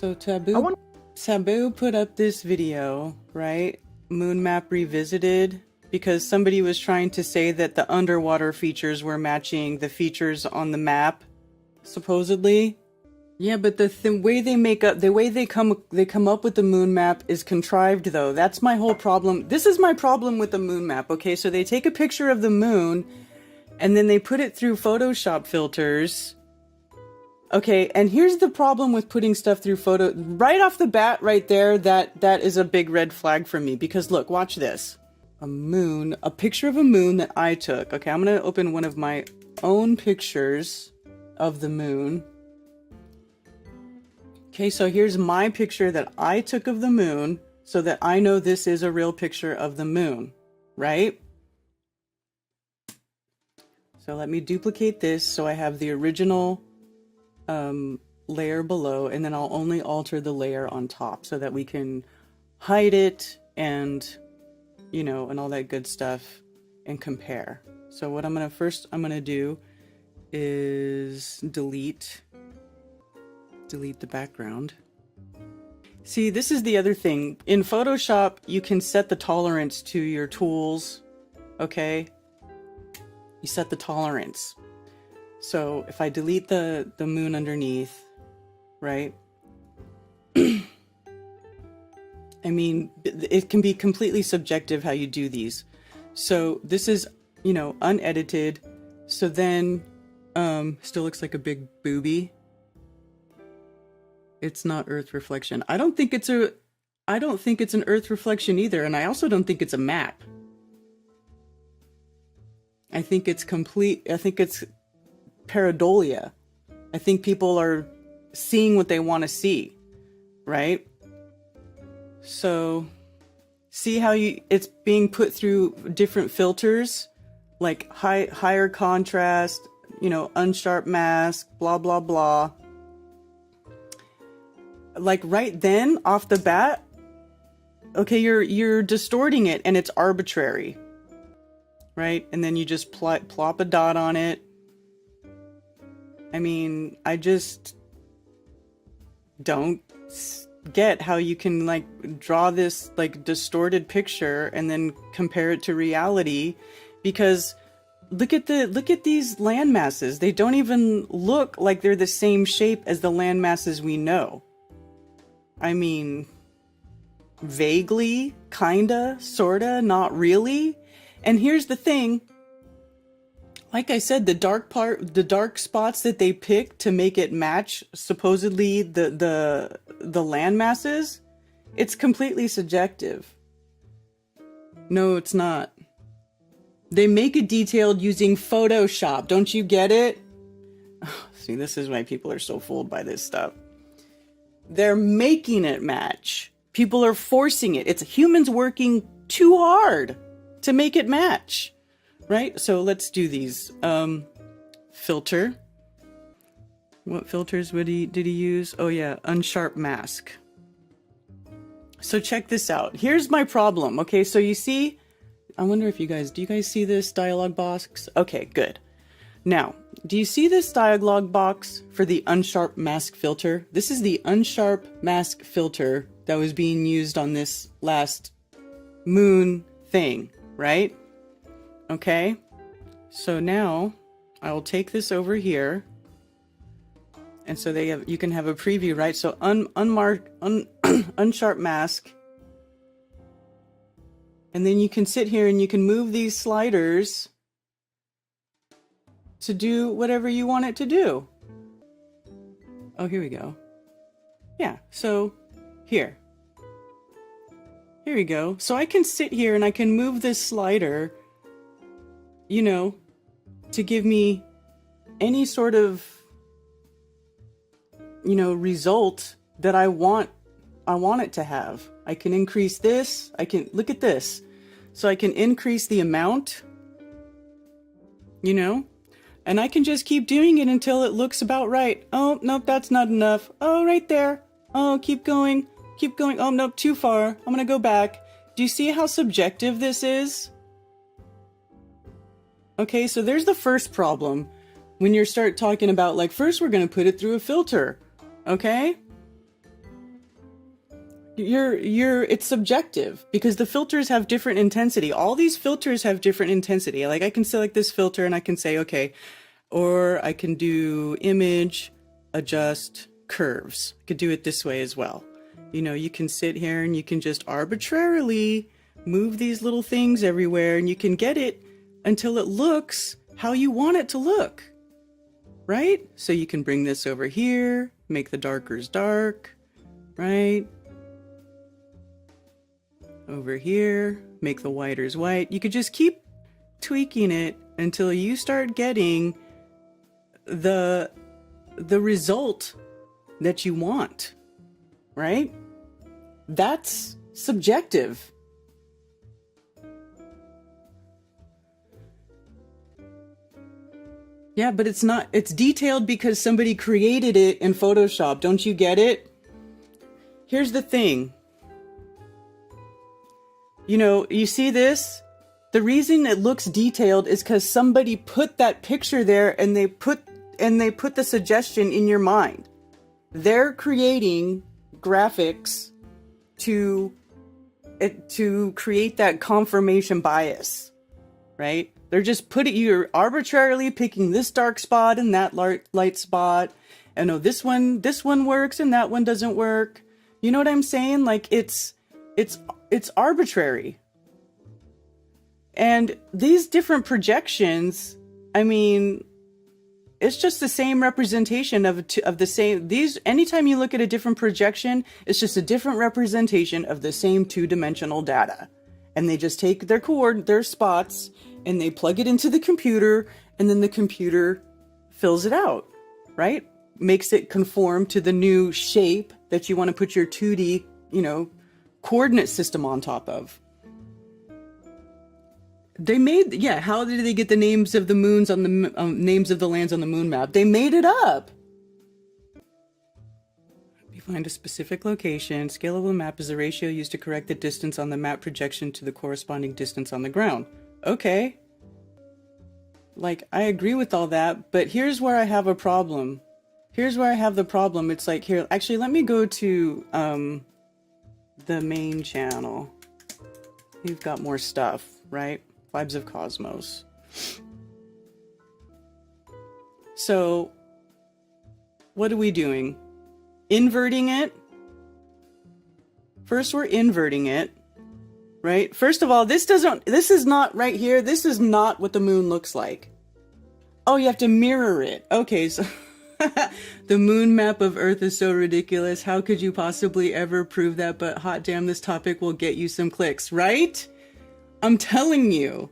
So Taboo put up this video, right? Moon Map Revisited, because somebody was trying to say that the underwater features were matching the features on the map, supposedly. Yeah, but the way they make up, the way they come up with the moon map is contrived, though. That's my whole problem. This is my problem with the moon map. Okay, so they take a picture of the moon, and then they put it through Photoshop filters. Okay, and here's the problem with putting stuff through photo. Right off the bat, right there, that is a big red flag for me. Because look, watch this. A picture of a moon that I took. Okay, I'm gonna open one of my own pictures of the moon. Okay, so here's my picture that I took of the moon, so that I know this is a real picture of the moon, right? So let me duplicate this so I have the original layer below, and then I'll only alter the layer on top so that we can hide it and, you know, and all that good stuff and compare. So what I'm gonna do is delete the background. See, this is the other thing. In Photoshop, you can set the tolerance to your tools, okay? You set the tolerance. So if I delete the moon underneath, right? I mean, it can be completely subjective how you do these. So this is, you know, unedited. So then, still looks like a big booby. It's not Earth reflection. I don't think it's an Earth reflection either, and I also don't think it's a map. I think it's pareidolia. I think people are seeing what they want to see, right? So, see how it's being put through different filters, like higher contrast, you know, unsharp mask, blah blah blah. Like right then, off the bat, okay, you're distorting it, and it's arbitrary, right? And then you just plop a dot on it. I mean, I just don't get how you can like draw this like distorted picture and then compare it to reality, because look at these land masses. They don't even look like they're the same shape as the land masses we know. I mean, vaguely, kinda, sorta, not really. And here's the thing. Like I said, the dark spots that they pick to make it match supposedly the land masses, it's completely subjective. No, it's not. They make it detailed using Photoshop. Don't you get it? See, this is why people are so fooled by this stuff. They're making it match. People are forcing it. It's humans working too hard to make it match. Right? So let's do these. Filter. What filters did he use? Oh yeah, unsharp mask. So check this out. Here's my problem. Okay, so you see, I wonder if do you guys see this dialog box? Okay, good. Now, do you see this dialog box for the unsharp mask filter? This is the unsharp mask filter that was being used on this last moon thing, right? Okay, so now I will take this over here, and so you can have a preview, right? So unsharp mask, and then you can sit here and you can move these sliders to do whatever you want it to do. Oh, here we go. Yeah, so here we go. So I can sit here and I can move this slider, you know, to give me any sort of, you know, result that I want it to have. I can increase this. Look at this. So I can increase the amount, you know, and I can just keep doing it until it looks about right. Oh, nope, that's not enough. Oh, right there. Oh, keep going. Keep going. Oh, nope, too far. I'm going to go back. Do you see how subjective this is? Okay, so there's the first problem. When you start talking about, like, first we're going to put it through a filter. Okay? It's subjective because the filters have different intensity. All these filters have different intensity. Like I can select this filter and I can say, okay, or I can do image, adjust, curves. I could do it this way as well. You know, you can sit here and you can just arbitrarily move these little things everywhere and you can get it until it looks how you want it to look, right? So you can bring this over here, make the darkers dark, right? Over here, make the whiters white. You could just keep tweaking it until you start getting the result that you want, right? That's subjective. Yeah, but it's not, it's detailed because somebody created it in Photoshop. Don't you get it? Here's the thing. You know, you see this? The reason it looks detailed is because somebody put that picture there and they put the suggestion in your mind. They're creating graphics to create that confirmation bias, right? They're just you're arbitrarily picking this dark spot and that light spot. And oh, this one works and that one doesn't work. You know what I'm saying? Like it's arbitrary. And these different projections, I mean, it's just the same representation of the same, anytime you look at a different projection, it's just a different representation of the same two-dimensional data. And they just take their spots and they plug it into the computer and then the computer fills it out, right? Makes it conform to the new shape that you want to put your 2D, coordinate system on top of. How did they get the names of the moons on the names of the lands on the moon map? They made it up. You find a specific location. Scale of the map is the ratio used to correct the distance on the map projection to the corresponding distance on the ground. Okay. Like, I agree with all that, but here's where I have a problem. Here's where I have the problem. It's like, here, actually, let me go to the main channel. You've got more stuff, right? Vibes of Cosmos. So, what are we doing? Inverting it? First, we're inverting it, right? First of all, this is not right here. This is not what the moon looks like. Oh, you have to mirror it. Okay, so the moon map of Earth is so ridiculous. How could you possibly ever prove that? But hot damn, this topic will get you some clicks, right? I'm telling you.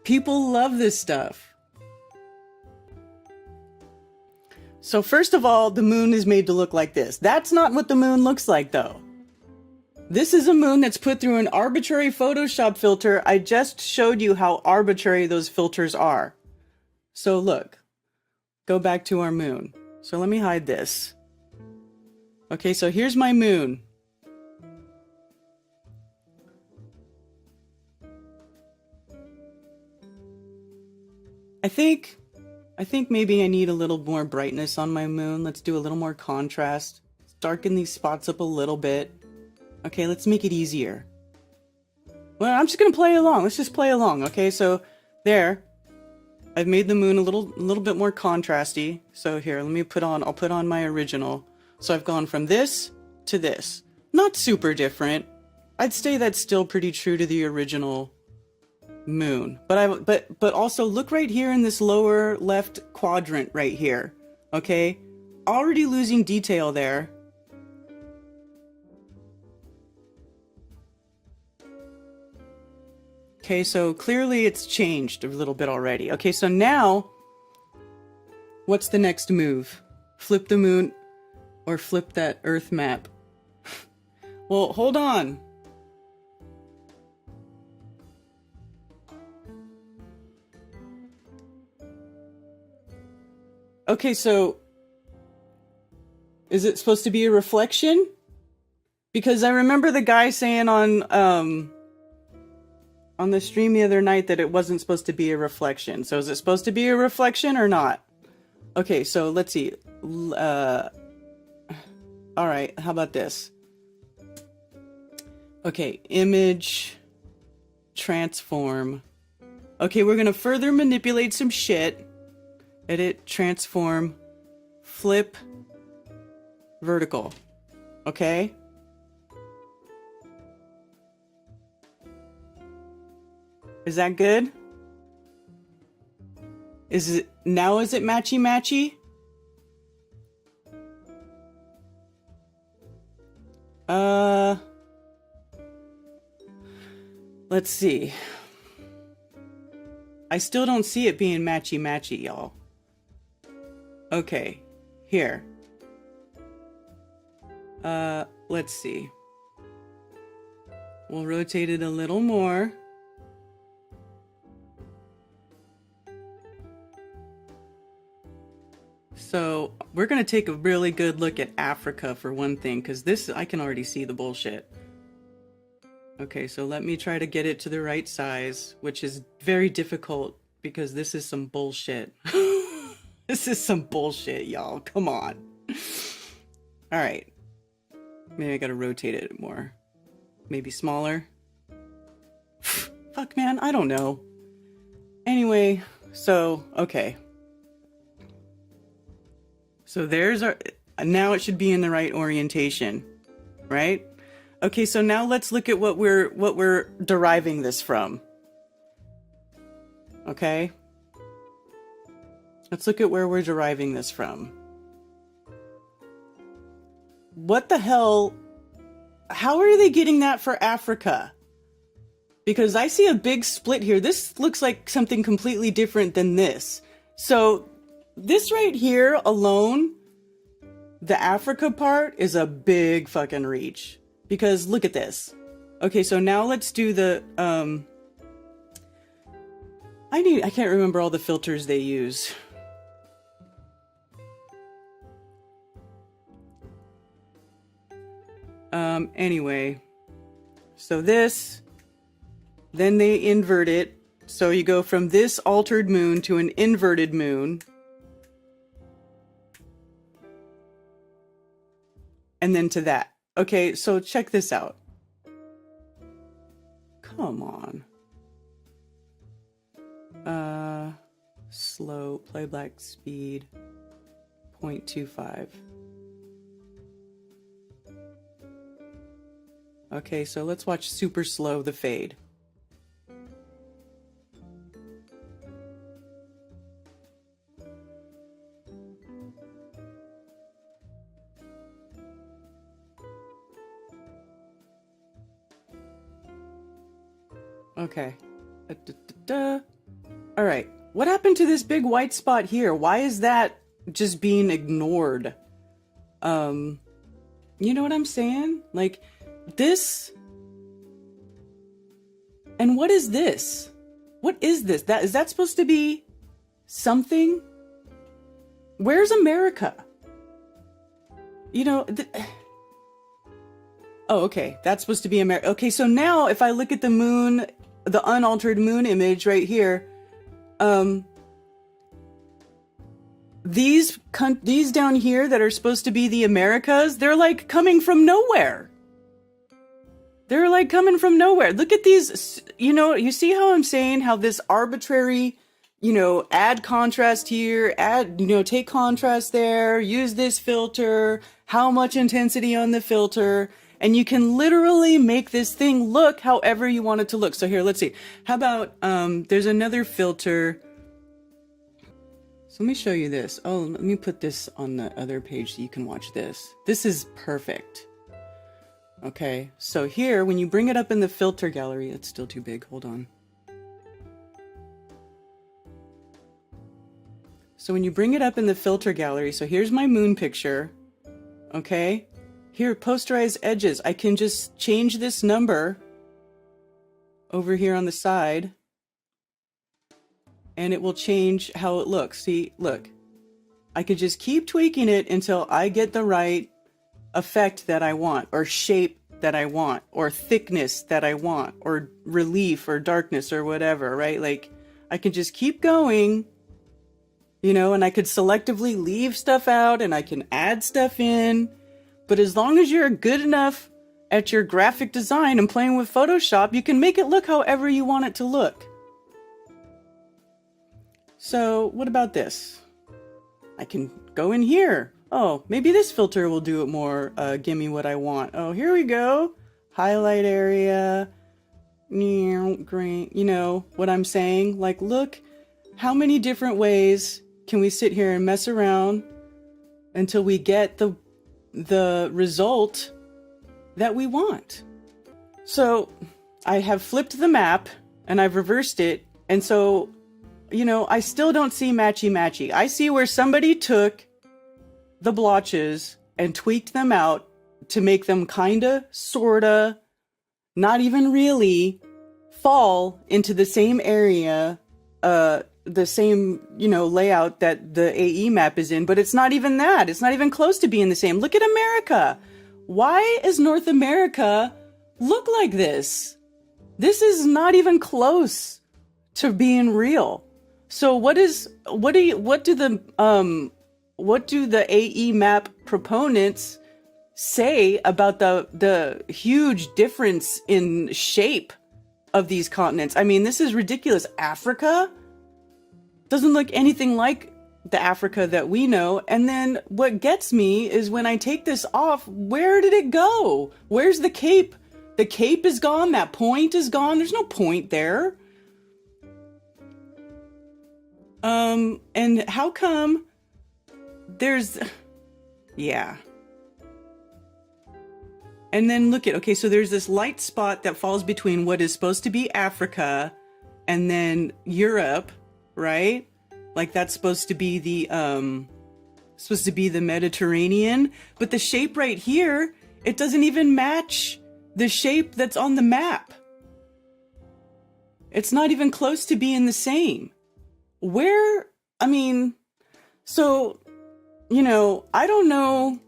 People love this stuff. So first of all, the moon is made to look like this. That's not what the moon looks like, though. This is a moon that's put through an arbitrary Photoshop filter. I just showed you how arbitrary those filters are. So look, go back to our moon. So let me hide this. Okay, so here's my moon. I think maybe I need a little more brightness on my moon. Let's do a little more contrast. Let's darken these spots up a little bit. Okay, let's make it easier. Well, I'm just gonna play along. Let's just play along. Okay, so there. I've made the moon a little bit more contrasty. So here, I'll put on my original. So I've gone from this to this. Not super different. I'd say that's still pretty true to the original moon. But also look right here in this lower left quadrant right here. Okay? Already losing detail there. Okay, so clearly it's changed a little bit already. Okay, so now, what's the next move? Flip the moon or flip that Earth map? Well, hold on. Okay, so is it supposed to be a reflection? Because I remember the guy saying on the stream the other night that it wasn't supposed to be a reflection. So is it supposed to be a reflection or not? Okay, so let's see. All right, how about this? Okay, image, transform. Okay, we're gonna further manipulate some shit. Edit, transform, flip, vertical. Okay? Is that good? Is it matchy? Let's see. I still don't see it being matchy, y'all. Okay, here. Let's see. We'll rotate it a little more. So we're going to take a really good look at Africa for one thing, because this, I can already see the bullshit. Okay, so let me try to get it to the right size, which is very difficult because this is some bullshit. This is some bullshit, y'all. Come on. All right. Maybe I got to rotate it more. Maybe smaller. Fuck, man. I don't know. Anyway, so, okay. So there's our, now it should be in the right orientation, right? Okay, so now let's look at what we're deriving this from. Okay? Let's look at where we're deriving this from. What the hell? How are they getting that for Africa? Because I see a big split here. This looks like something completely different than this. So this right here alone, the Africa part is a big fucking reach. Because look at this. Okay, so now let's do the, I can't remember all the filters they use. Anyway, so this, then they invert it. So you go from this altered moon to an inverted moon. And then to that. Okay, so check this out. Come on. Slow, playback speed, 0.25. Okay, so let's watch super slow, the fade. Okay. All right. What happened to this big white spot here? Why is that just being ignored? You know what I'm saying? Like this. And what is this? What is this? Is that supposed to be something? Where's America? You know, oh, okay. That's supposed to be America. Okay, so now if I look at the moon, the unaltered moon image right here, these down here that are supposed to be the Americas, they're like coming from nowhere. They're like coming from nowhere. Look at these, you know, you see how I'm saying how this arbitrary, you know, add contrast here, add, you know, take contrast there, use this filter, how much intensity on the filter. And you can literally make this thing look however you want it to look. So here, let's see. How about, there's another filter. So let me show you this. Oh, let me put this on the other page so you can watch this. This is perfect. Okay, so here, when you bring it up in the filter gallery, it's still too big, hold on. So when you bring it up in the filter gallery, so here's my moon picture, okay? Here, posterize edges. I can just change this number over here on the side, and it will change how it looks. See, look, I could just keep tweaking it until I get the right effect that I want, or shape that I want, or thickness that I want, or relief or darkness or whatever, right? Like I can just keep going, you know, and I could selectively leave stuff out and I can add stuff in. But as long as you're good enough at your graphic design and playing with Photoshop, you can make it look however you want it to look. So what about this? I can go in here. Oh, maybe this filter will do it more. Give me what I want. Oh, here we go. Highlight area. Green. You know what I'm saying? Like, look, how many different ways can we sit here and mess around until we get the result that we want? So I have flipped the map and I've reversed it. And so, you know, I still don't see matchy-matchy. I see where somebody took the blotches and tweaked them out to make them kinda, sorta, not even really fall into the same area, the same, you know, layout that the AE map is in, but it's not even that. It's not even close to being the same. Look at America. Why is North America look like this? This is not even close to being real. So what do the AE map proponents say about the huge difference in shape of these continents? I mean, this is ridiculous. Africa doesn't look anything like the Africa that we know. And then what gets me is when I take this off, where did it go? Where's the cape? The cape is gone. That point is gone. There's no point there. And how come there's, yeah. And then look at, okay, so there's this light spot that falls between what is supposed to be Africa and then Europe, right? Like that's supposed to be the Mediterranean, but the shape right here, it doesn't even match the shape that's on the map. It's not even close to being the same. Where, I mean, so, you know, I don't know,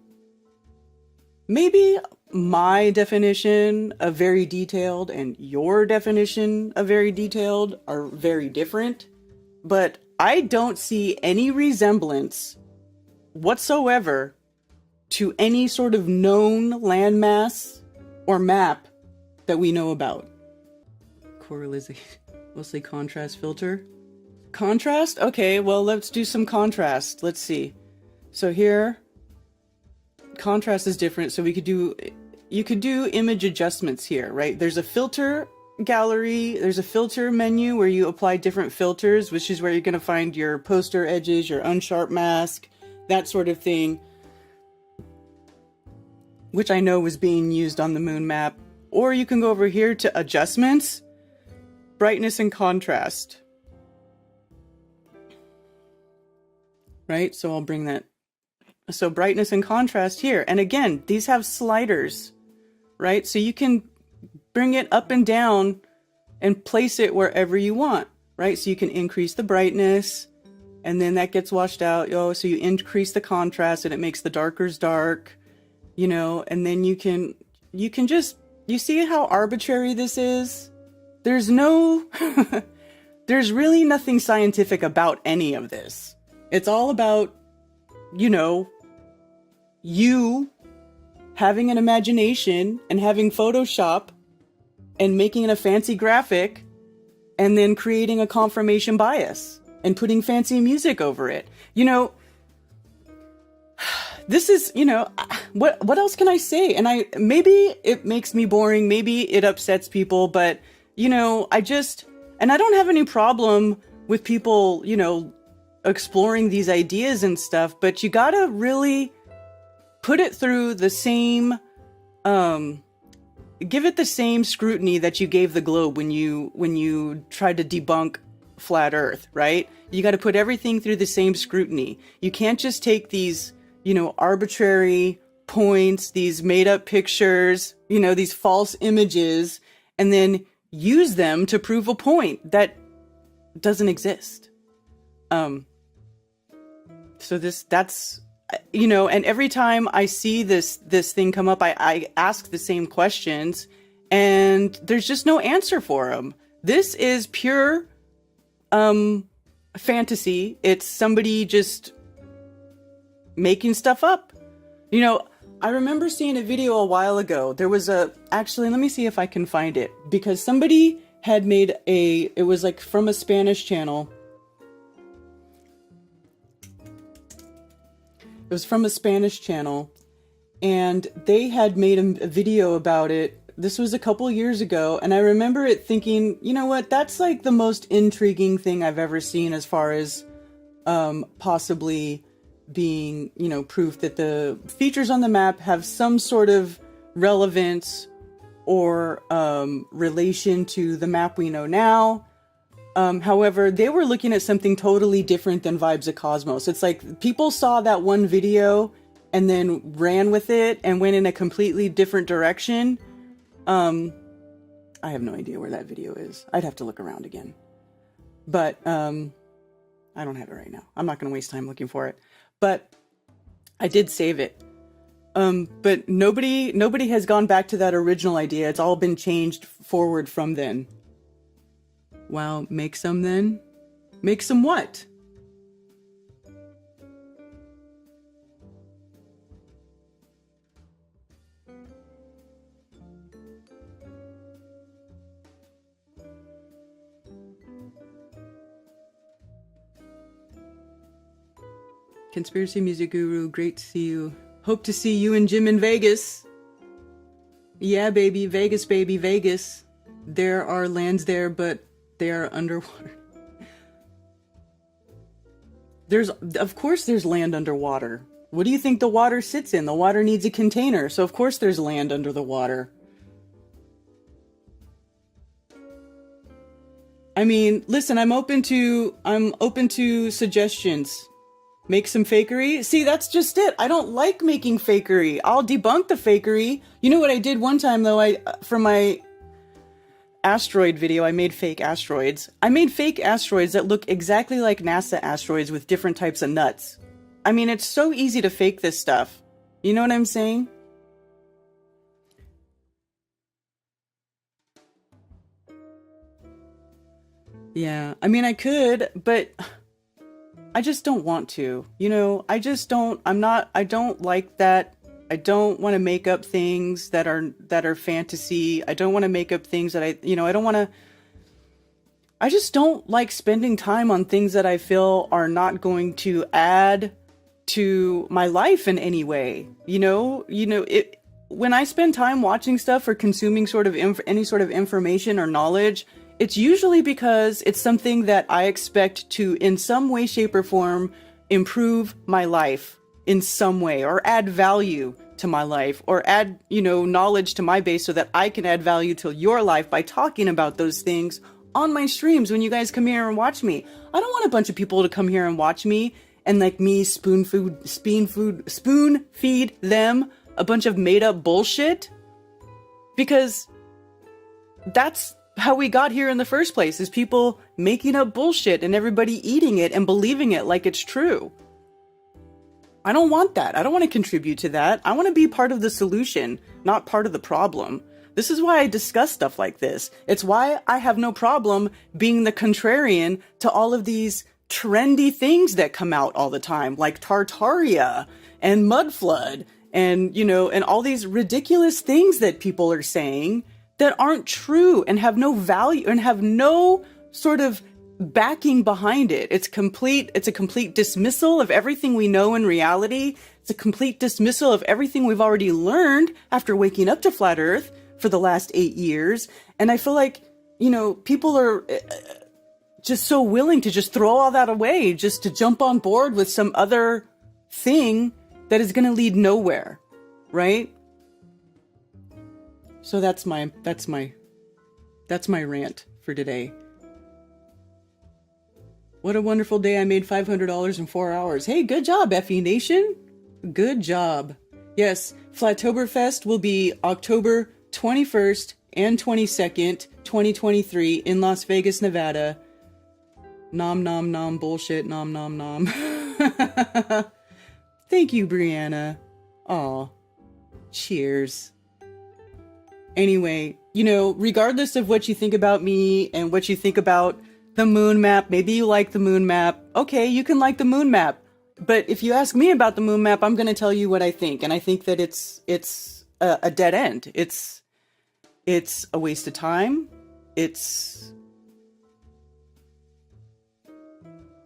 maybe my definition of very detailed and your definition of very detailed are very different, but I don't see any resemblance whatsoever to any sort of known landmass or map that we know about. Correlation, mostly contrast filter. Contrast? Okay, well, let's do some contrast. Let's see. So here, contrast is different. So you could do image adjustments here, right? There's a filter gallery. There's a filter menu where you apply different filters, which is where you're going to find your poster edges, your unsharp mask, that sort of thing, which I know was being used on the moon map. Or you can go over here to adjustments, brightness and contrast. Right? So I'll bring that. So brightness and contrast here. And again, these have sliders, right? So you can bring it up and down and place it wherever you want, right? So you can increase the brightness and then that gets washed out. Oh, so you increase the contrast and it makes the darkers dark, you know, and then you can just, you see how arbitrary this is? There's no, there's really nothing scientific about any of this. It's all about, you know, you having an imagination and having Photoshop and making a fancy graphic and then creating a confirmation bias and putting fancy music over it. You know, this is, you know, what else can I say? And maybe it makes me boring, maybe it upsets people, but, you know, and I don't have any problem with people, you know, exploring these ideas and stuff, but you gotta really put it through the same, give it the same scrutiny that you gave the globe when you tried to debunk flat Earth, right? You gotta put everything through the same scrutiny. You can't just take these, you know, arbitrary points, these made up pictures, you know, these false images, and then use them to prove a point that doesn't exist. So that's, you know, and every time I see this thing come up, I ask the same questions and there's just no answer for them. This is pure, fantasy. It's somebody just making stuff up. You know, I remember seeing a video a while ago. There was actually, let me see if I can find it, because somebody had made it was like from a Spanish channel. It was from a Spanish channel, and they had made a video about it. This was a couple years ago, and I remember it thinking, you know what, that's like the most intriguing thing I've ever seen as far as possibly being, you know, proof that the features on the map have some sort of relevance or relation to the map we know now. However, they were looking at something totally different than Vibes of Cosmos. It's like people saw that one video and then ran with it and went in a completely different direction. I have no idea where that video is. I'd have to look around again. But I don't have it right now. I'm not going to waste time looking for it. But I did save it. But nobody has gone back to that original idea. It's all been changed forward from then. Well, make some then. Make some what? Conspiracy Music Guru, great to see you. Hope to see you and Jim in Vegas. Yeah, baby, Vegas. There are lands there, but they are underwater. Of course there's land underwater. What do you think the water sits in? The water needs a container, so of course there's land under the water. I mean, listen, I'm open to suggestions. Make some fakery? See, that's just it. I don't like making fakery. I'll debunk the fakery. You know what I did one time, though? For my asteroid video, I made fake asteroids. I made fake asteroids that look exactly like NASA asteroids with different types of nuts. I mean, it's so easy to fake this stuff. You know what I'm saying? Yeah, I mean, I could, but I just don't want to, you know, I don't like that. I don't want to make up things that are fantasy. I don't want to make up things that I just don't like spending time on things that I feel are not going to add to my life in any way. When I spend time watching stuff or consuming any sort of information or knowledge, it's usually because it's something that I expect to, in some way, shape, or form, improve my life in some way, or add value to my life, or add, knowledge to my base so that I can add value to your life by talking about those things on my streams when you guys come here and watch me. I don't want a bunch of people to come here and watch me and like me spoon feed them a bunch of made up bullshit, because that's how we got here in the first place, is people making up bullshit and everybody eating it and believing it like it's true. I don't want that. I don't want to contribute to that. I want to be part of the solution, not part of the problem. This is why I discuss stuff like this. It's why I have no problem being the contrarian to all of these trendy things that come out all the time, like Tartaria and Mudflood and, and all these ridiculous things that people are saying that aren't true and have no value and have no sort of backing behind it. It's a complete dismissal of everything we know in reality. It's a complete dismissal of everything we've already learned after waking up to Flat Earth for the last 8 years. And I feel like, people are just so willing to just throw all that away just to jump on board with some other thing that is going to lead nowhere, right? So that's my rant for today. What a wonderful day. I made $500 in 4 hours. Hey, good job, FE Nation. Good job. Yes, Flatoberfest will be October 21st and 22nd, 2023 in Las Vegas, Nevada. Nom nom nom bullshit, nom nom nom. Thank you, Brianna. Aw. Cheers. Anyway, regardless of what you think about me and what you think about the moon map, maybe you like the moon map. Okay, you can like the moon map. But if you ask me about the moon map, I'm going to tell you what I think, and I think that it's a dead end. It's a waste of time.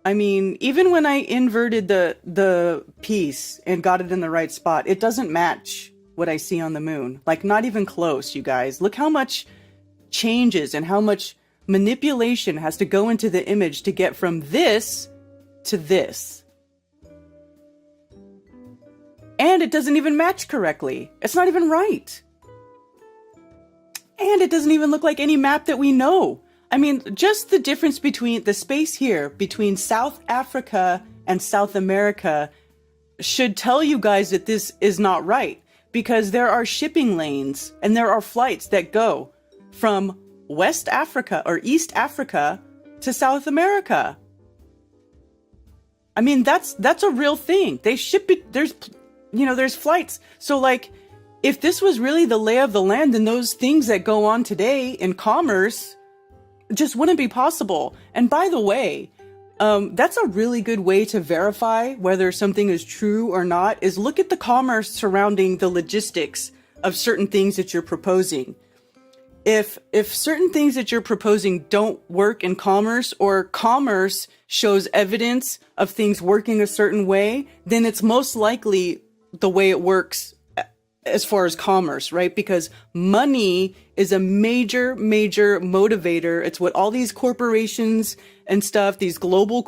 I mean, even when I inverted the piece and got it in the right spot, it doesn't match what I see on the moon. Like, not even close, you guys. Look how much changes and how much manipulation has to go into the image to get from this to this. And it doesn't even match correctly. It's not even right. And it doesn't even look like any map that we know. I mean, just the difference between the space here between South Africa and South America should tell you guys that this is not right, because there are shipping lanes and there are flights that go from West Africa or East Africa to South America. I mean, that's a real thing. They ship it. There's flights. So like, if this was really the lay of the land, then those things that go on today in commerce just wouldn't be possible. And by the way, that's a really good way to verify whether something is true or not, is look at the commerce surrounding the logistics of certain things that you're proposing. If certain things that you're proposing don't work in commerce, or commerce shows evidence of things working a certain way, then it's most likely the way it works as far as commerce, right? Because money is a major motivator. It's what all these corporations and stuff, these global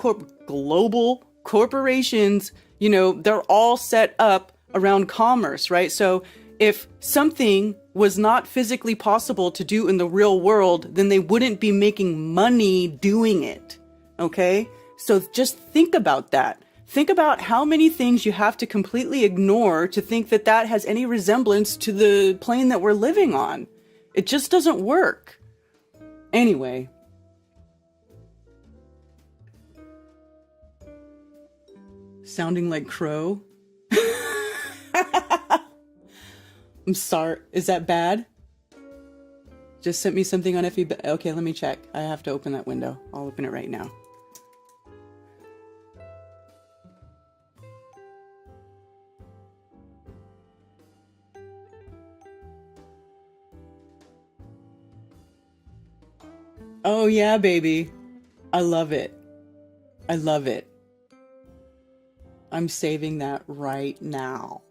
corporations, they're all set up around commerce, right? So if something was not physically possible to do in the real world, then they wouldn't be making money doing it, okay? So just think about that. Think about how many things you have to completely ignore to think that that has any resemblance to the plane that we're living on. It just doesn't work. Anyway. Sounding like Crow. I'm sorry. Is that bad? Just sent me something on FB. Okay, let me check. I have to open that window. I'll open it right now. Oh yeah, baby. I love it. I love it. I'm saving that right now.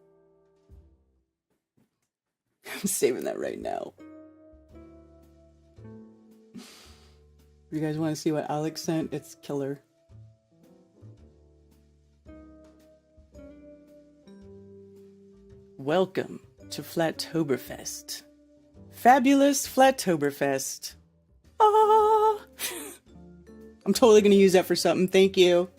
I'm saving that right now. You guys want to see what Alex sent? It's killer. Welcome to Flatoberfest. Fabulous Flatoberfest. Ah! I'm totally going to use that for something. Thank you.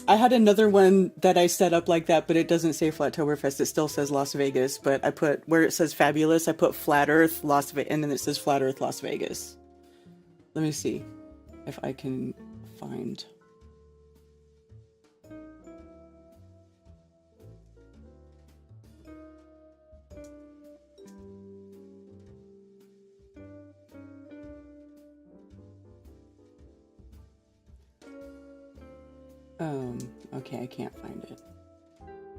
I had another one that I set up like that, but it doesn't say Flatoberfest. It still says Las Vegas, but I put, where it says fabulous, I put Flat Earth, Las Vegas, and then it says Flat Earth, Las Vegas. Let me see if I can find. Okay, I can't find it.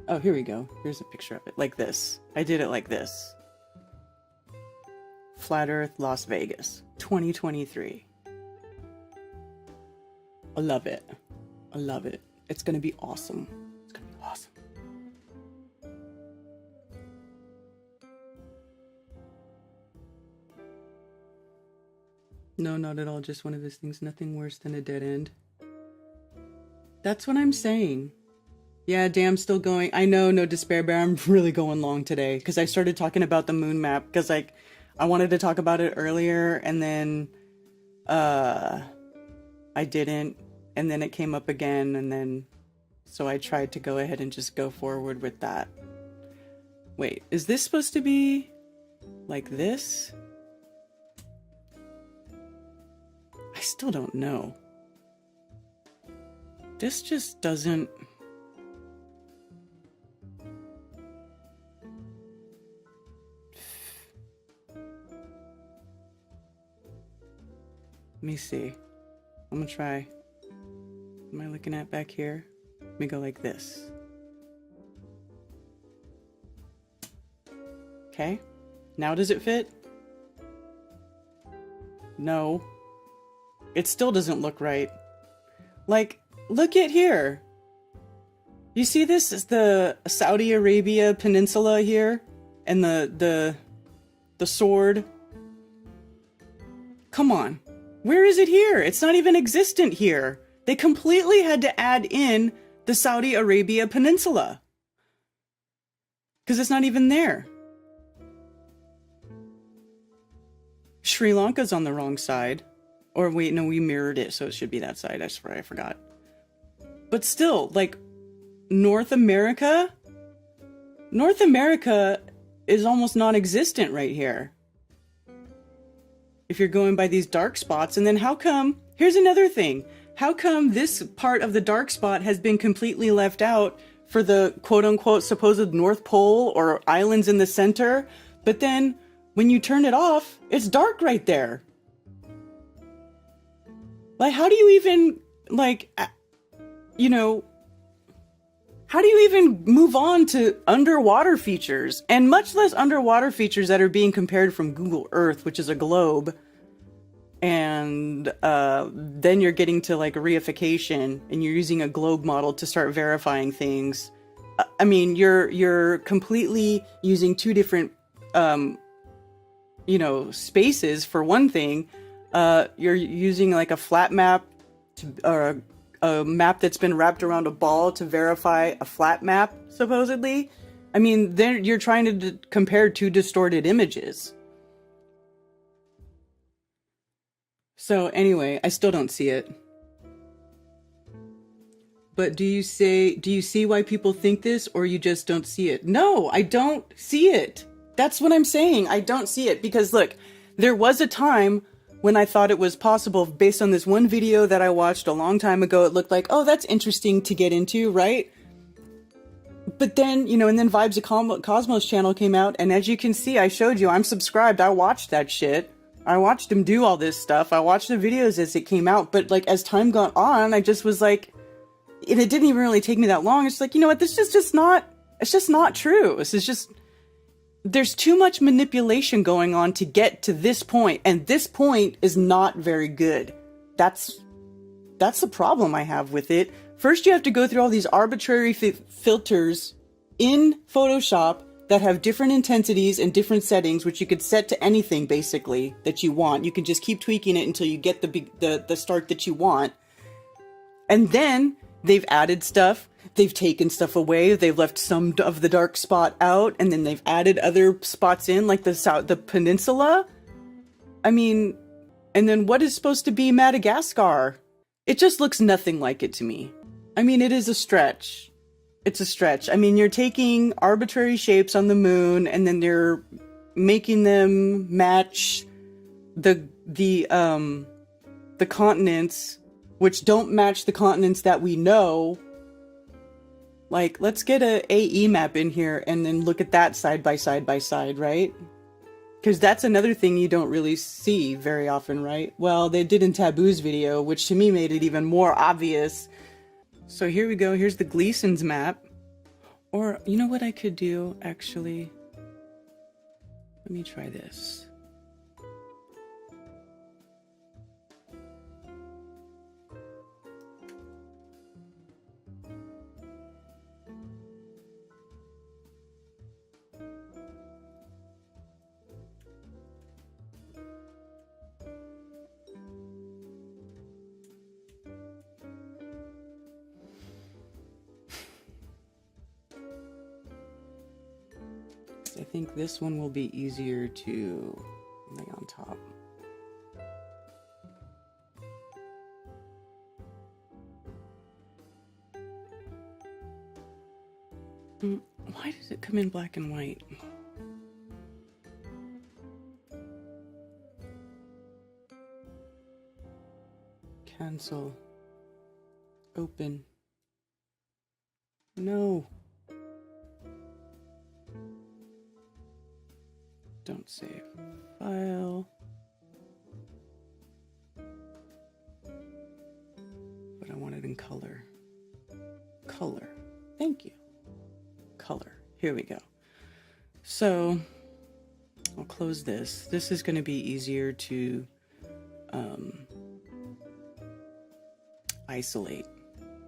Oh, here we go. Here's a picture of it. Like this. I did it like this. Flat Earth, Las Vegas, 2023. I love it. I love it. It's gonna be awesome. It's gonna be awesome. No, not at all. Just one of those things. Nothing worse than a dead end. That's what I'm saying. Yeah, damn, still going. I know, no despair bear. I'm really going long today because I started talking about the moon map because I wanted to talk about it earlier and then I didn't, and then it came up again, and then so I tried to go ahead and just go forward with that. Wait, is this supposed to be like this? I still don't know. This just doesn't... Let me see. I'm gonna try. am I looking at back here? Let me go like this. Okay. Now does it fit? No. It still doesn't look right. Like, look at here. You see this is the Saudi Arabia Peninsula here? And the sword? Come on. Where is it here? It's not even existent here. They completely had to add in the Saudi Arabia Peninsula. Because it's not even there. Sri Lanka's on the wrong side. Or wait, no, we mirrored it, so it should be that side. I swear, I forgot. But still, like, North America is almost non-existent right here. If you're going by these dark spots, and then how come, here's another thing. How come this part of the dark spot has been completely left out for the quote-unquote supposed North Pole or islands in the center, but then when you turn it off, it's dark right there? Like, how do you even, like, you know, how do you even move on to underwater features? And much less underwater features that are being compared from Google Earth, which is a globe. And then you're getting to, like, reification, and you're using a globe model to start verifying things. I mean, you're completely using two different, you know, spaces for one thing. You're using like a flat map or a map that's been wrapped around a ball to verify a flat map, supposedly. I mean, then you're trying to compare two distorted images. So anyway, I still don't see it. But do you see why people think this, or you just don't see it? No, I don't see it. That's what I'm saying. I don't see it because look, there was a time when I thought it was possible based on this one video that I watched a long time ago. It looked like, oh, that's interesting to get into, right? But then, you know, and then Vibes of Cosmos channel came out, and as you can see, I showed you, I'm subscribed, I watched that shit. I watched him do all this stuff. I watched the videos as it came out, but like as time got on, I just was like, and it didn't even really take me that long. It's like, you know what, this is just not, it's just not true. This is just, there's too much manipulation going on to get to this point, and this point is not very good. That's the problem I have with it. First, you have to go through all these arbitrary filters in Photoshop that have different intensities and different settings, which you could set to anything basically that you want. You can just keep tweaking it until you get the start that you want. And then they've added stuff. They've taken stuff away. They've left some of the dark spot out, and then they've added other spots in, like the peninsula. I mean, and then what is supposed to be Madagascar? It just looks nothing like it to me. I mean, it is a stretch. It's a stretch. I mean, you're taking arbitrary shapes on the moon, and then they're making them match the continents, which don't match the continents that we know. Like, let's get a AE map in here and then look at that side by side, right? Because that's another thing you don't really see very often, right? Well, they did in Taboo's video, which to me made it even more obvious. So here we go. Here's the Gleason's map. Or, you know what I could do, actually? Let me try this. I think this one will be easier to lay on top. Why does it come in black and white? Cancel. Open. No. Don't save file. What but I want it in color. Color. Thank you. Color. Here we go. So I'll close this. This is going to be easier to isolate.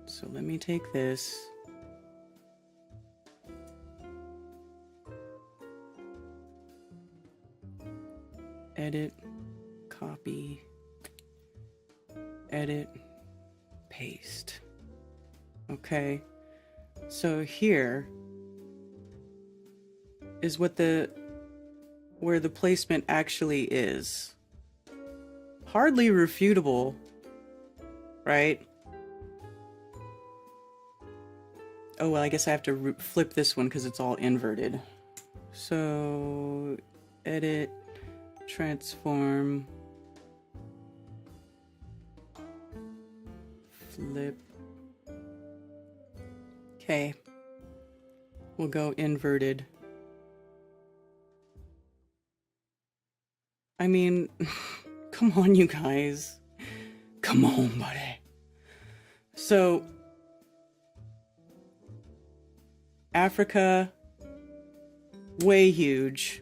So let me take this. Edit, copy, edit, paste. Okay. So here is where the placement actually is. Hardly refutable, right? Oh, well, I guess I have to flip this one because it's all inverted. So, edit, transform, flip. Okay. We'll go inverted. I mean, come on, you guys. Come on, buddy. So, Africa, way huge.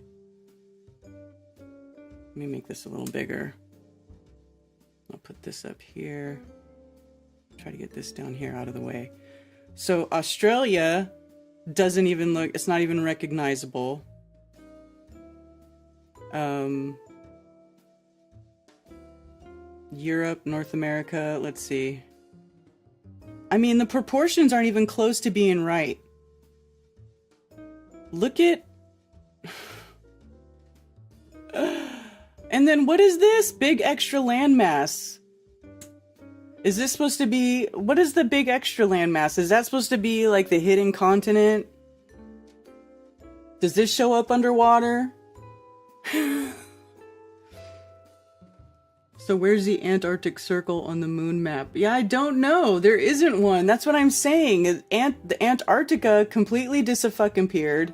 Let me make this a little bigger. I'll put this up here. Try to get this down here out of the way. So, Australia doesn't even look, it's not even recognizable. Europe, North America, let's see. I mean, the proportions aren't even close to being right. Look at... And then what is this? Big extra landmass. Is this supposed to be... What is the big extra landmass? Is that supposed to be like the hidden continent? Does this show up underwater? So where's the Antarctic Circle on the moon map? Yeah, I don't know. There isn't one. That's what I'm saying. The Antarctica completely disappeared,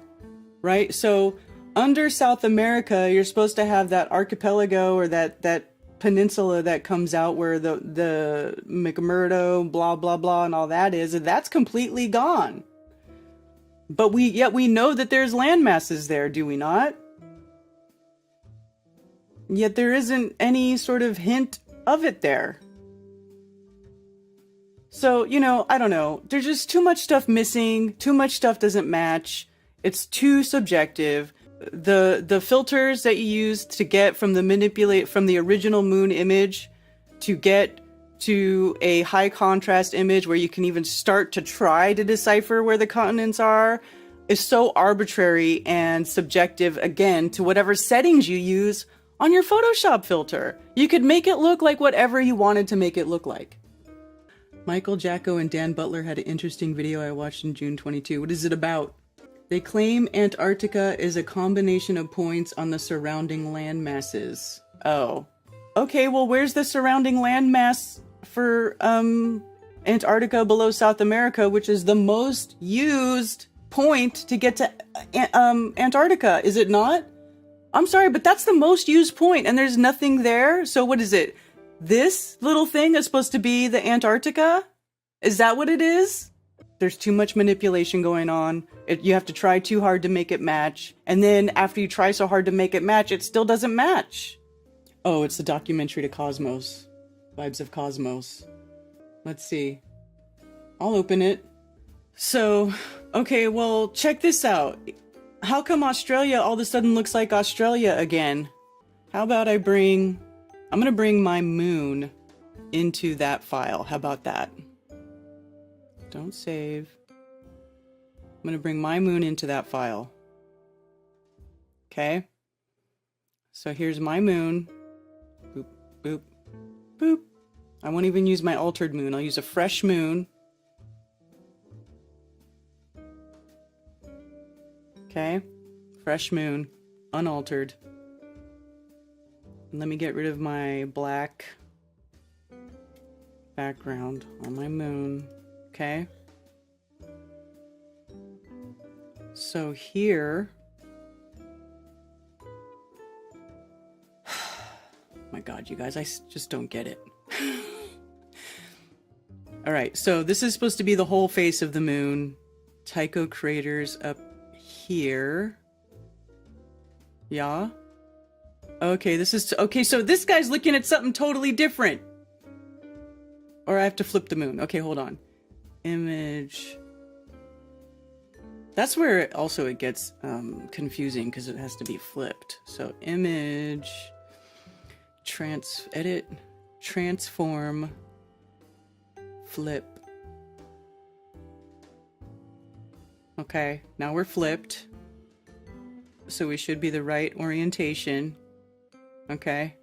right? So under South America, you're supposed to have that archipelago or that peninsula that comes out where the McMurdo, blah, blah, blah, and all that is. And that's completely gone. But yet we know that there's land masses there, do we not? Yet there isn't any sort of hint of it there. So, you know, I don't know. There's just too much stuff missing. Too much stuff doesn't match. It's too subjective. The filters that you use to get from the original moon image to get to a high contrast image where you can even start to try to decipher where the continents are is so arbitrary and subjective, again, to whatever settings you use on your Photoshop filter. You could make it look like whatever you wanted to make it look like. Michael Jacko and Dan Butler had an interesting video I watched in June 22. What is it about? They claim Antarctica is a combination of points on the surrounding land masses. Oh. Okay, well, where's the surrounding land mass for Antarctica below South America, which is the most used point to get to Antarctica, is it not? I'm sorry, but that's the most used point, and there's nothing there. So what is it? This little thing is supposed to be the Antarctica? Is that what it is? There's too much manipulation going on. You have to try too hard to make it match. And then after you try so hard to make it match, it still doesn't match. Oh, it's the documentary to Cosmos. Vibes of Cosmos. Let's see. I'll open it. So, okay, well, check this out. How come Australia all of a sudden looks like Australia again? How about I'm gonna bring my moon into that file. How about that? Don't save. I'm gonna bring my moon into that file. Okay? So here's my moon. Boop, boop, boop. I won't even use my altered moon. I'll use a fresh moon. Okay, fresh moon, unaltered. And let me get rid of my black background on my moon, okay? So here, my God, you guys, I just don't get it. All right, so this is supposed to be the whole face of the moon. Tycho craters up here. Yeah. Okay, this is okay. So this guy's looking at something totally different. Or I have to flip the moon. Okay, hold on. Image. That's where it gets confusing because it has to be flipped. So image, edit, transform, flip. Okay, now we're flipped. So we should be the right orientation. Okay.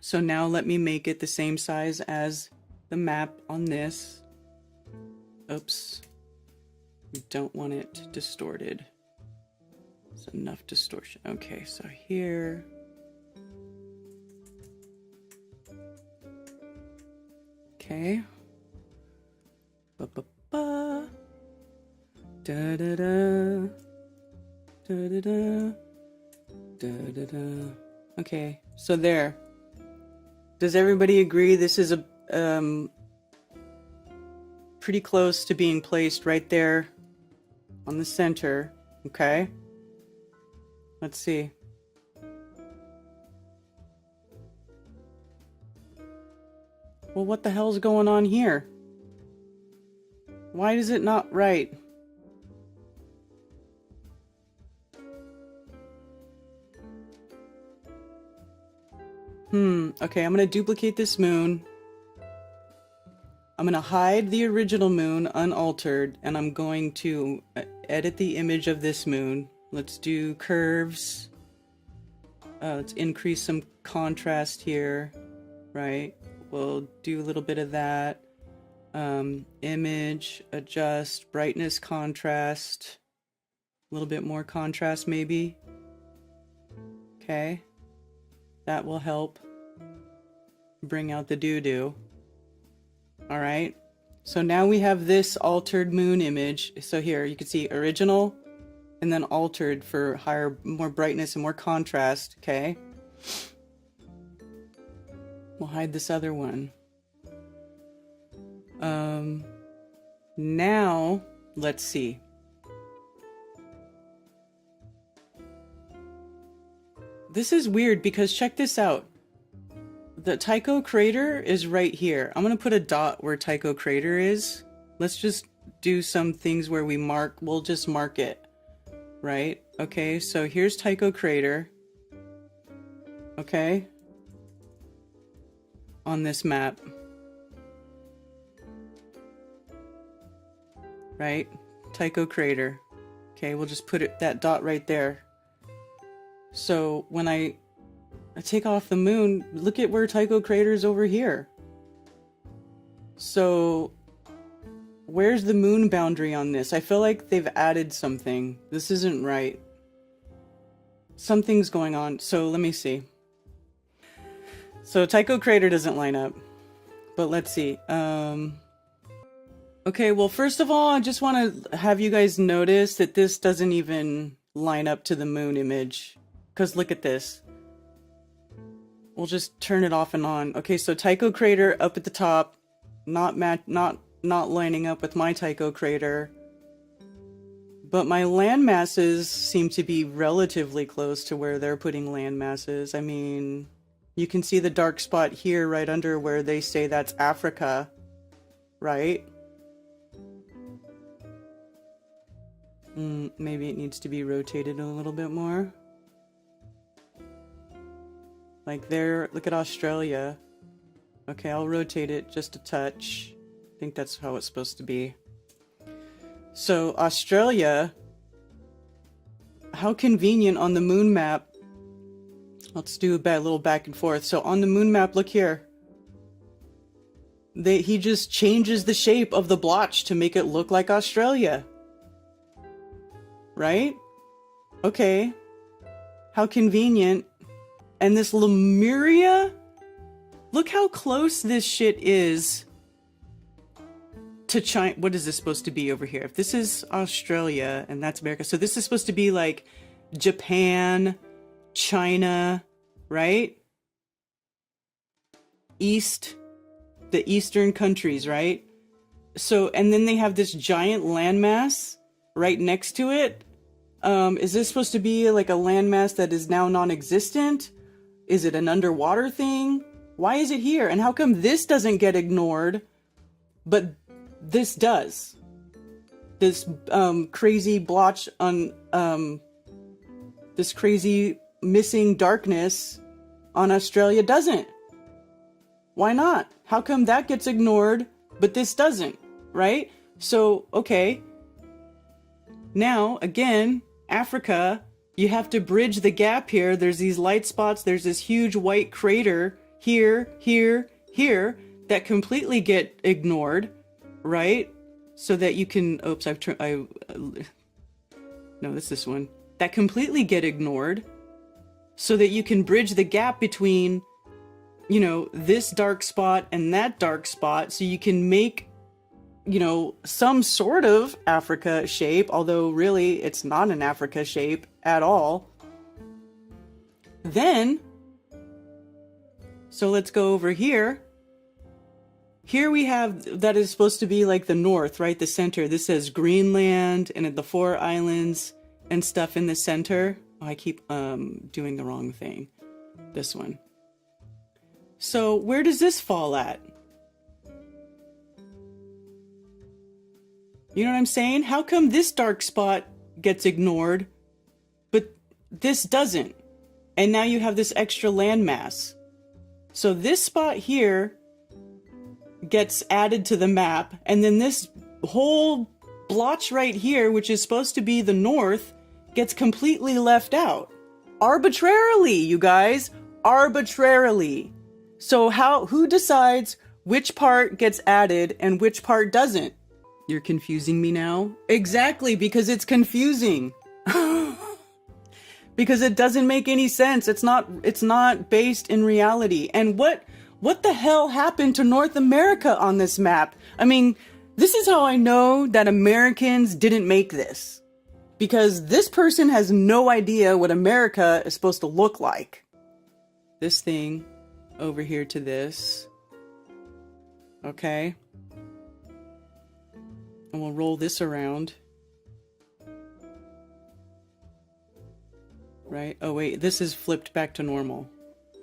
So now let me make it the same size as the map on this. Oops. We don't want it distorted. It's enough distortion. Okay, so here. Okay. Ba-ba-ba. Da-da-da. Da-da-da. Da-da-da. Okay, so there. Does everybody agree this is a pretty close to being placed right there on the center? Okay. Let's see. Well, what the hell's going on here? Why is it not right? Okay, I'm gonna duplicate this moon. I'm gonna hide the original moon unaltered, and I'm going to edit the image of this moon. Let's do curves. Let's increase some contrast here, right? We'll do a little bit of that. Image, adjust, brightness, contrast. A little bit more contrast maybe. Okay. That will help bring out the doo-doo. All right. So now we have this altered moon image. So here you can see original and then altered for higher, more brightness and more contrast. Okay. We'll hide this other one. Now let's see. This is weird because check this out. The Tycho crater is right here. I'm going to put a dot where Tycho crater is. Let's just do some things where we'll just mark it. Right? Okay, so here's Tycho crater. Okay. On this map. Right? Tycho crater. Okay, we'll just put that dot right there. So when I take off the moon, look at where Tycho crater is over here. So where's the moon boundary on this? I feel like they've added something. This isn't right. Something's going on. So let me see. So Tycho crater doesn't line up. But let's see. Okay, well, first of all, I just want to have you guys notice that this doesn't even line up to the moon image. Because look at this. We'll just turn it off and on. Okay, so Tycho crater up at the top, not lining up with my Tycho crater. But my land masses seem to be relatively close to where they're putting land masses. I mean, you can see the dark spot here right under where they say that's Africa, right? Maybe it needs to be rotated a little bit more. Like there, look at Australia. Okay, I'll rotate it just a touch. I think that's how it's supposed to be. So Australia, how convenient on the moon map. Let's do a little back and forth. So on the moon map, look here. He just changes the shape of the blotch to make it look like Australia. Right? Okay. How convenient. And this Lemuria, look how close this shit is to China. What is this supposed to be over here? If this is Australia and that's America, so this is supposed to be like Japan, China, right? the eastern countries, right? So, and then they have this giant landmass right next to it. Is this supposed to be like a landmass that is now non-existent? Is it an underwater thing? Why is it here? And how come this doesn't get ignored, but this does? This crazy blotch on this crazy missing darkness on Australia doesn't. Why not? How come that gets ignored, but this doesn't, right? So, okay. Now, again, Africa, you have to bridge the gap here. There's these light spots. There's this huge white crater here, here, here that completely get ignored, right? So that you can, oops, no, it's this one. That completely get ignored so that you can bridge the gap between, you know, this dark spot and that dark spot, so you can make, you know, some sort of Africa shape, although really it's not an Africa shape at all. Then, so let's go over here. Here we have, that is supposed to be like the north, right? The center. This says Greenland and the 4 islands and stuff in the center. Oh, I keep doing the wrong thing. This one. So where does this fall at? You know what I'm saying? How come this dark spot gets ignored, but this doesn't? And now you have this extra landmass. So this spot here gets added to the map, and then this whole blotch right here, which is supposed to be the north, gets completely left out. Arbitrarily, you guys. Arbitrarily. So who decides which part gets added and which part doesn't? You're confusing me now? Exactly, because it's confusing. Because it doesn't make any sense. It's not based in reality. And what the hell happened to North America on this map? I mean, this is how I know that Americans didn't make this. Because this person has no idea what America is supposed to look like. This thing over here to this. Okay. And we'll roll this around. Right? Oh wait, this is flipped back to normal.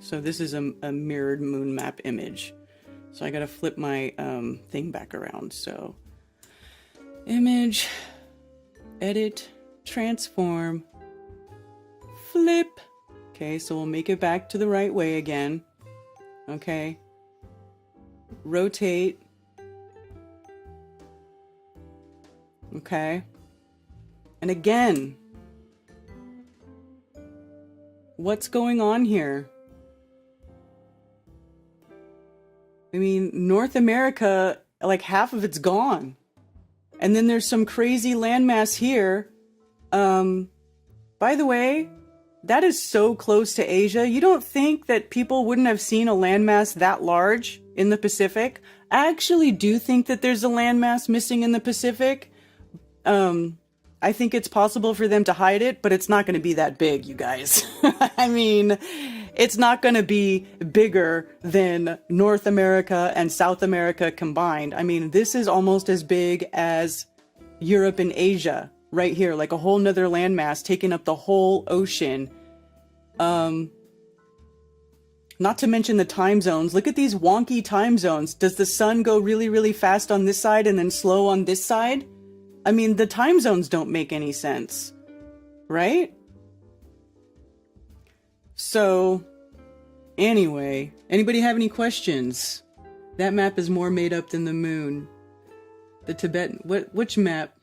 So this is a mirrored moon map image. So I gotta flip my thing back around. So image, edit, transform, flip. Okay, so we'll make it back to the right way again. Okay. Rotate. Okay. And again. What's going on here? I mean, North America, like half of it's gone. And then there's some crazy landmass here. By the way, that is so close to Asia. You don't think that people wouldn't have seen a landmass that large in the Pacific? I actually do think that there's a landmass missing in the Pacific. I think it's possible for them to hide it, but it's not going to be that big, you guys. I mean, it's not going to be bigger than North America and South America combined. I mean, this is almost as big as Europe and Asia right here, like a whole nother landmass taking up the whole ocean. Not to mention the time zones. Look at these wonky time zones. Does the sun go really, really fast on this side and then slow on this side? I mean, the time zones don't make any sense, right? So, anyway, anybody have any questions? That map is more made up than the moon. The Tibetan, which map?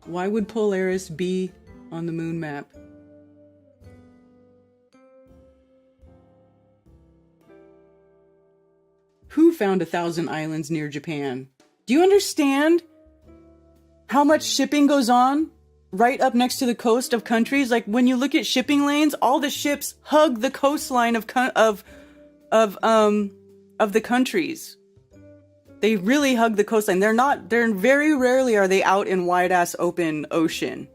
Why would Polaris be on the moon map? Who found 1,000 islands near Japan? Do you understand how much shipping goes on right up next to the coast of countries? Like when you look at shipping lanes, all the ships hug the coastline of the countries. They really hug the coastline. They're very rarely are they out in wide ass open ocean.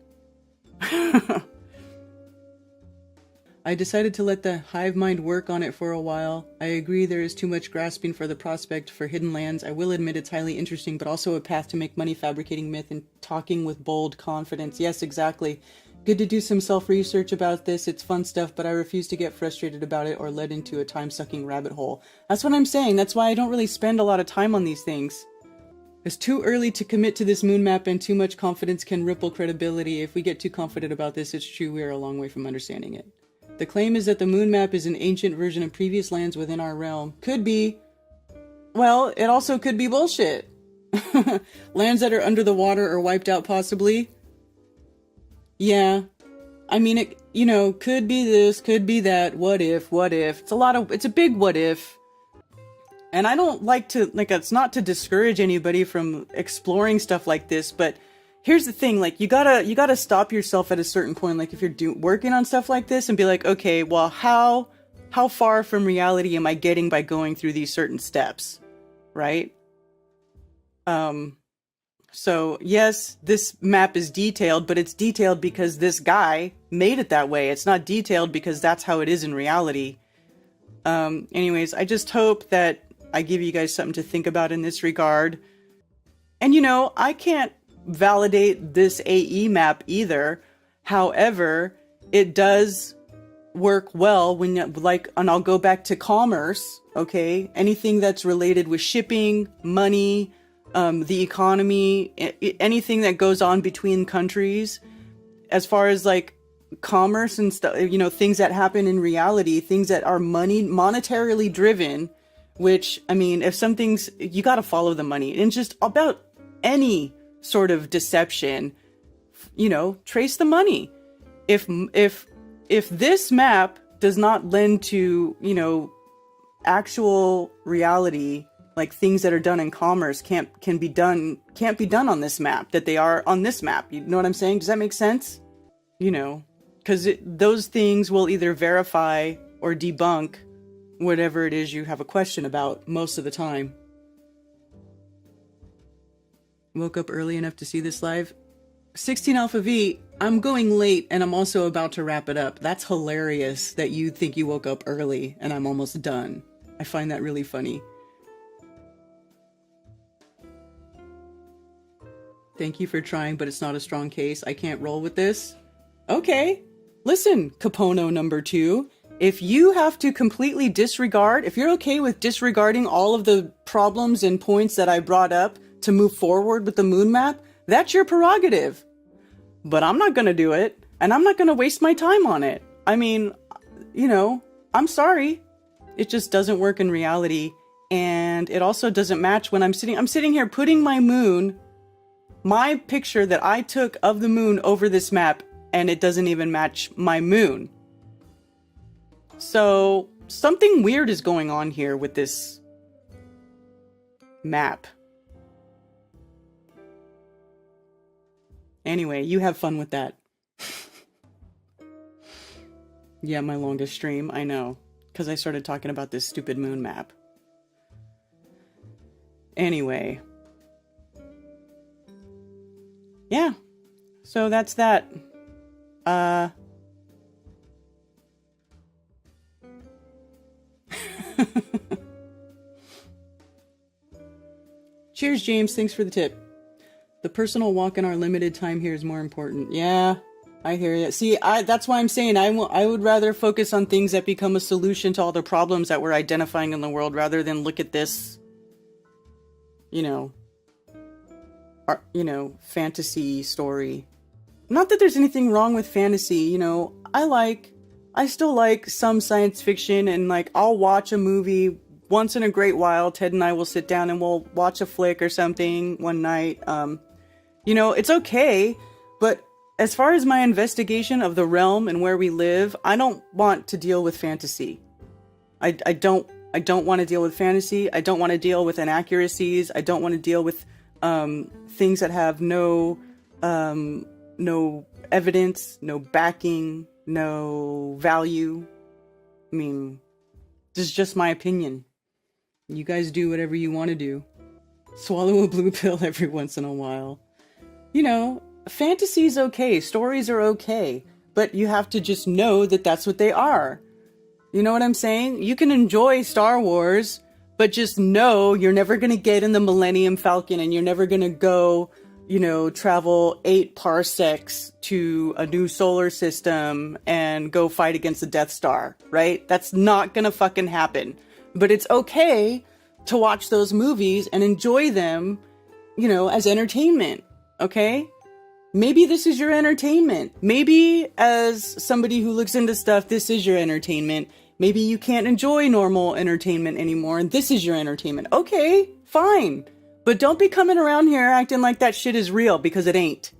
I decided to let the hive mind work on it for a while. I agree there is too much grasping for the prospect for hidden lands. I will admit it's highly interesting, but also a path to make money fabricating myth and talking with bold confidence. Yes, exactly. Good to do some self-research about this. It's fun stuff, but I refuse to get frustrated about it or led into a time-sucking rabbit hole. That's what I'm saying. That's why I don't really spend a lot of time on these things. It's too early to commit to this moon map, and too much confidence can ripple credibility. If we get too confident about this, it's true we are a long way from understanding it. The claim is that the moon map is an ancient version of previous lands within our realm. Could be. Well, it also could be bullshit. Lands that are under the water or wiped out, possibly. Yeah. I mean, it, you know, could be this, could be that. What if, what if? It's a big what if. And I don't like to, it's not to discourage anybody from exploring stuff like this, but here's the thing, you gotta stop yourself at a certain point, if you're working on stuff like this, and be like, okay, well, how far from reality am I getting by going through these certain steps, right? So yes, this map is detailed, but it's detailed because this guy made it that way. It's not detailed because that's how it is in reality. Anyways, I just hope that I give you guys something to think about in this regard. And I can't validate this AE map either. However, it does work well when, and I'll go back to commerce, okay? Anything that's related with shipping, money, the economy, anything that goes on between countries, as far as commerce and stuff, things that happen in reality, things that are monetarily driven, which, I mean, if something's, you got to follow the money. And just about any sort of deception, trace the money. If this map does not lend to, actual reality, things that are done in commerce can't be done on this map, that they are on this map. You know what I'm saying? Does that make sense? Because those things will either verify or debunk whatever it is you have a question about most of the time. Woke up early enough to see this live. 16 Alpha V, I'm going late and I'm also about to wrap it up. That's hilarious that you think you woke up early and I'm almost done. I find that really funny. Thank you for trying, but it's not a strong case. I can't roll with this. Okay. Listen, Capono number 2. If you have to completely disregard, if you're okay with disregarding all of the problems and points that I brought up to move forward with the moon map, that's your prerogative. But I'm not going to do it, and I'm not going to waste my time on it. I mean, I'm sorry. It just doesn't work in reality, and it also doesn't match when I'm sitting here putting my picture that I took of the moon over this map, and it doesn't even match my moon. So something weird is going on here with this map. Anyway, you have fun with that. Yeah, my longest stream, I know. Because I started talking about this stupid moon map. Anyway. Yeah. So that's that. Cheers, James. Thanks for the tip. The personal walk in our limited time here is more important. Yeah, I hear you. See, that's why I'm saying I would rather focus on things that become a solution to all the problems that we're identifying in the world, rather than look at this, fantasy story. Not that there's anything wrong with fantasy, I still like some science fiction, and I'll watch a movie once in a great while. Ted and I will sit down and we'll watch a flick or something one night. It's okay, but as far as my investigation of the realm and where we live, I don't want to deal with fantasy. I don't want to deal with fantasy. I don't want to deal with inaccuracies. I don't want to deal with things that have no evidence, no backing, no value. I mean, this is just my opinion. You guys do whatever you want to do. Swallow a blue pill every once in a while. fantasy's okay, stories are okay, but you have to just know that that's what they are. You know what I'm saying? You can enjoy Star Wars, but just know you're never going to get in the Millennium Falcon and you're never going to go, travel 8 parsecs to a new solar system and go fight against the Death Star, right? That's not going to fucking happen. But it's okay to watch those movies and enjoy them, as entertainment, okay? Maybe this is your entertainment. Maybe as somebody who looks into stuff, this is your entertainment. Maybe you can't enjoy normal entertainment anymore and this is your entertainment. Okay, fine. But don't be coming around here acting like that shit is real, because it ain't.